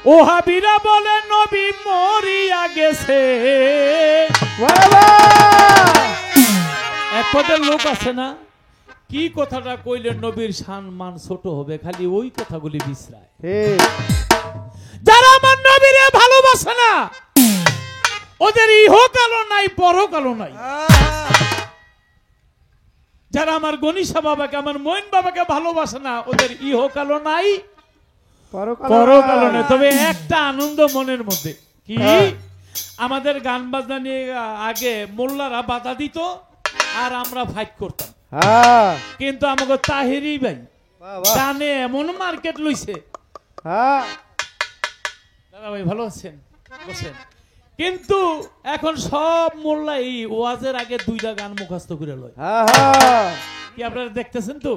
ওহাবিরা বলে নবী মরিয়া গেছে। এক পদের লোক আছে না, কি কথাটা কইলে নবীর সম্মান ছোট হবে, খালি ওই কথাগুলি বিশ্রায়। যারা আমার নবীরে ভালোবাসে না ওদের ইহকালও নাই পরকালও নাই। যারা আমার গণিশা বাবাকে আমার মইন বাবাকে ভালোবাসে না ওদের ইহকালও নাই পরকালও নাই। তবে একটা আনন্দ মনের মধ্যে কি, আমাদের গান বাজনা নিয়ে আগে মোল্লারা বাধা দিত আর আমরা ফাইট করতাম, কিন্তু আমাকে তাহিরি ভাই গানে এমন মার্কেট লইছে। দাদা ভাই ভালো আছেন, বসেন। কিন্তু এখন সব মোল্লা এই ওয়াজের আগে দুইটা গান মুখস্থ করে লয়। কি আপনারা দেখতেছেন তো,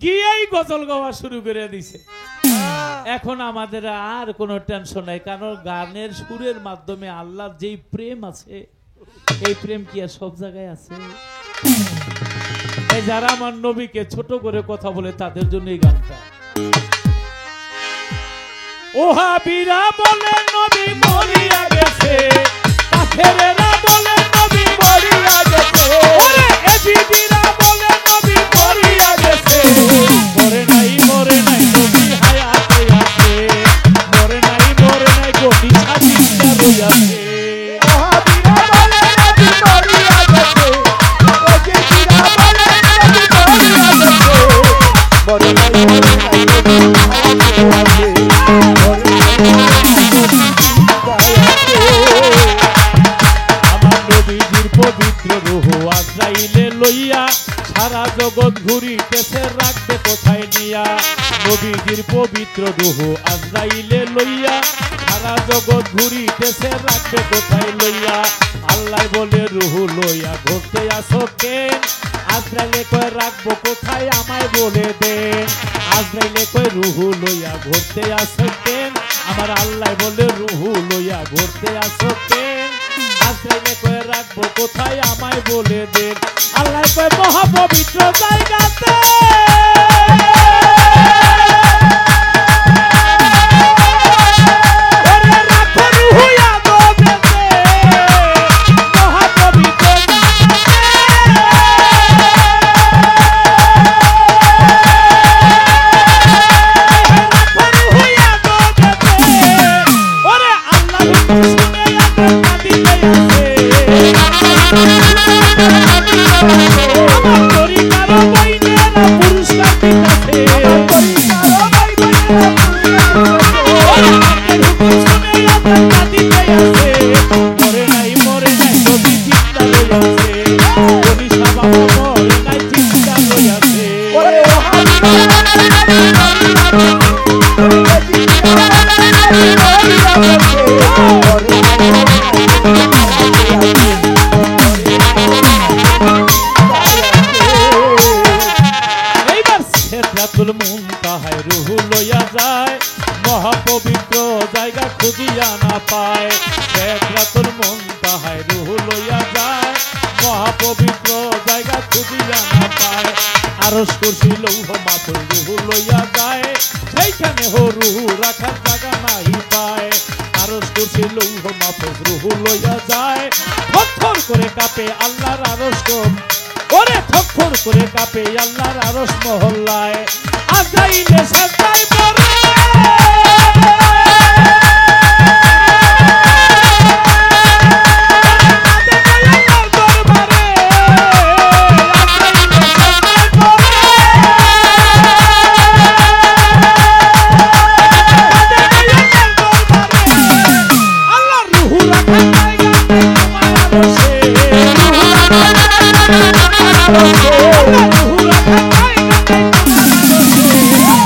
গিয়েই গজল গাওয়া শুরু করে দিছে। এখন আমাদের আর কোনো টেনশন নাই, কারণ গানের সুরের মাধ্যমে আল্লাহর যেই প্রেম আছে এই প্রেম কি আর সব জায়গায় আছে? এই যারা আমার নবীকে ছোট করে কথা বলে তাদের জন্য এই গানটা। ওহাবিরা বলে নবী মরিয়া গেছে, কাফেরেরা বলে নবী মরিয়া গেছে, ওরে এজিদিরা বলে নবী মরিয়া গেছে। মরে নাই নবী হায়াতে আছে, মরে নাই গনি সাজিয়া রইয়াছে। ওহাবিরা বলে নবী মরিয়া গেছে, এজিদিরা বলে নবী মরিয়া গেছে, মরে নাই নবী হায়াতে আছে। আমার নবীজির পবিত্র রূহ আজরাইলে লইয়া সারা জগৎ ঘুরিতেছে, রাখবে কোথায় নিয়া। নবীজির পবিত্র রূহ আজরাইলে লইয়া সারা জগৎ ঘুরিতেছে, রাখবে কোথায় লইয়া। আল্লাহ বলে রূহ লইয়া ঘুরতে আসো কেন, আজরাইলে কয় রাখবো কোথায় আমায় বলে দেন। আজরাইলে কয় রূহ লইয়া ঘুরতে আসো কেন, আমার আল্লাহ বলে রূহ লইয়া ঘুরতে আসো কেন। আজরাইলে কয় রাখবো কোথায় আমায় বলে দেন। আল্লাহ কয় মহাপবিত্র জায়গাতে, মহাপবিত্র জায়গা খুঁজিয়া না পায়। সিদরাতুল মুনতাহায় রূহ লইয়া যায়, মহাপবিত্র জায়গা খুঁজিয়া না পায়। আরশ কুরসি লৌহ মাহফুজ রূহ লইয়া যায়, সেইখানে রূহ রাখার জায়গা নাই পায়। আরশ কুরসি লৌহ মাহফুজ রূহ লইয়া যায়, থরথর করে কাঁপে আল্লাহর আরশ, ওরে থরথর করে কাঁপে আল্লাহর আরশ মহল্লায়। আজরাইলে সাজদায় পড়ে,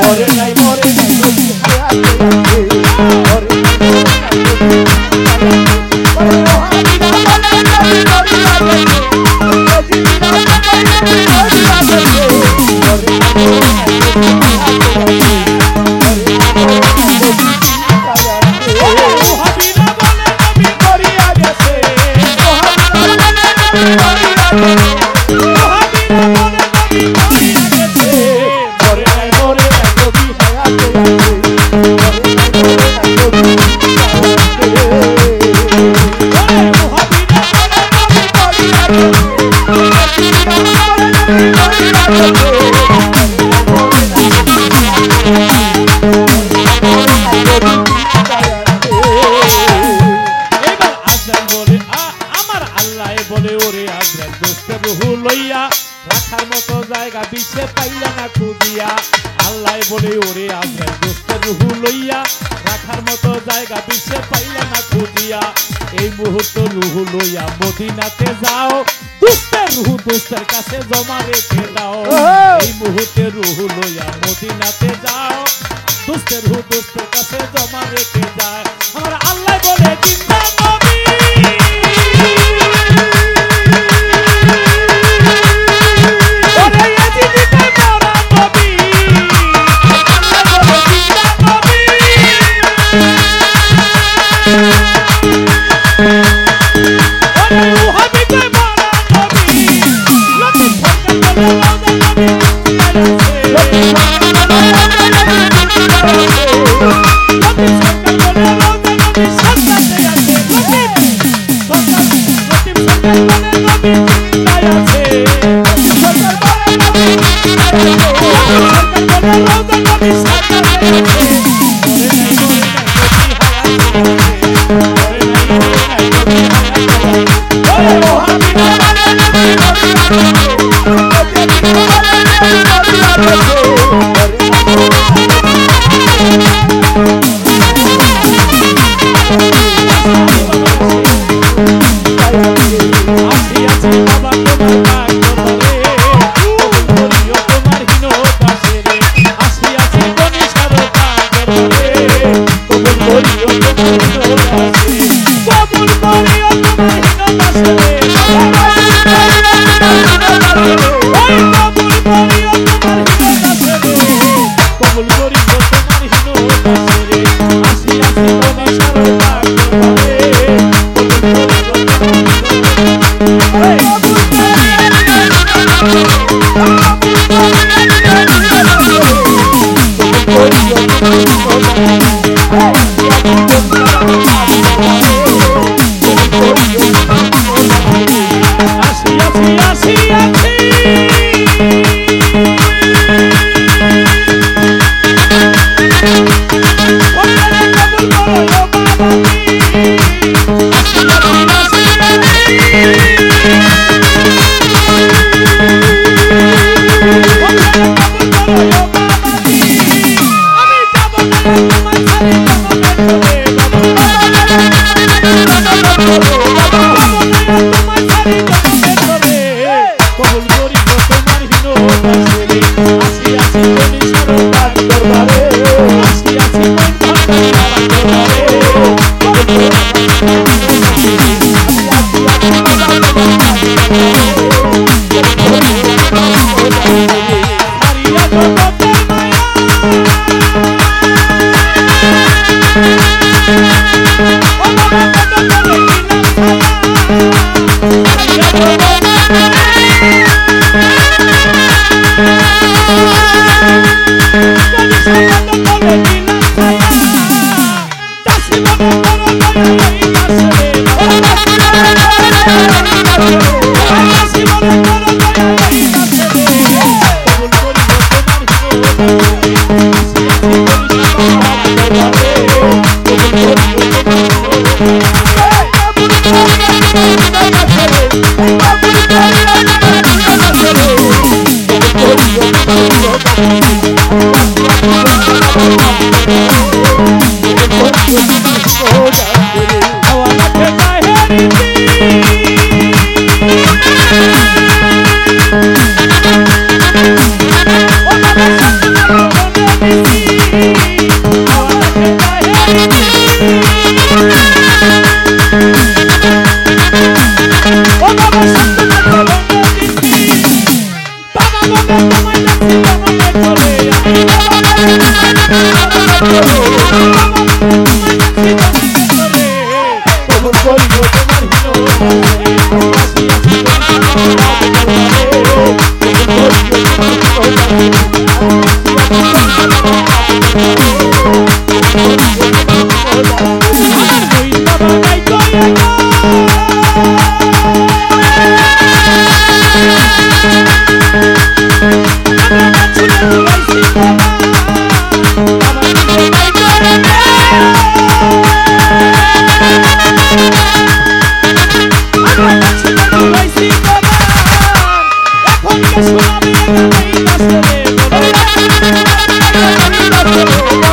মরে নাই লইয়া রাখার মতো জায়গা বিশ্বে পাইলে না খুঁজিয়া এই মুহূর্ত রুহু লইয়া মদিনাতে যাও দুস্তের রুহু দুস্তের কাছে জমা রেখে দাও এই মুহূর্তে রুহু লইয়া মদিনাতে যাও দুস্তের রুহু দুস্তের কাছে জমা রেখে যায় আমার আল্লাহ বলে জিন্দা নবী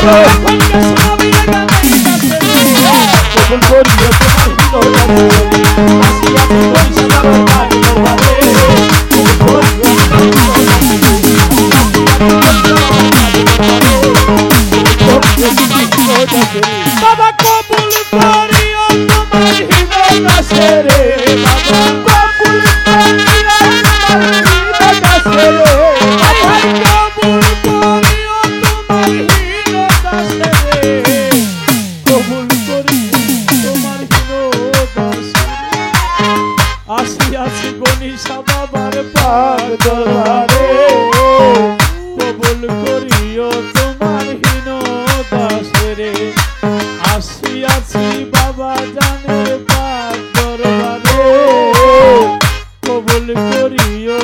Oh, দাসে রে বাবা কবুল করিও তোমার হীন দাসে রে বাবা কবুল করিও তোমার দাসে রে হায় হায় কবুল করিও তোমার হীন দাসে রে কবুল করি তোমার হীন দাসে আসি আসি গণিসা বাবার পাক দরবারে কবুল করিও তোমার হীন দাসে রে আসি আসি বাবা জানের পাক দরবারে কবুল করিও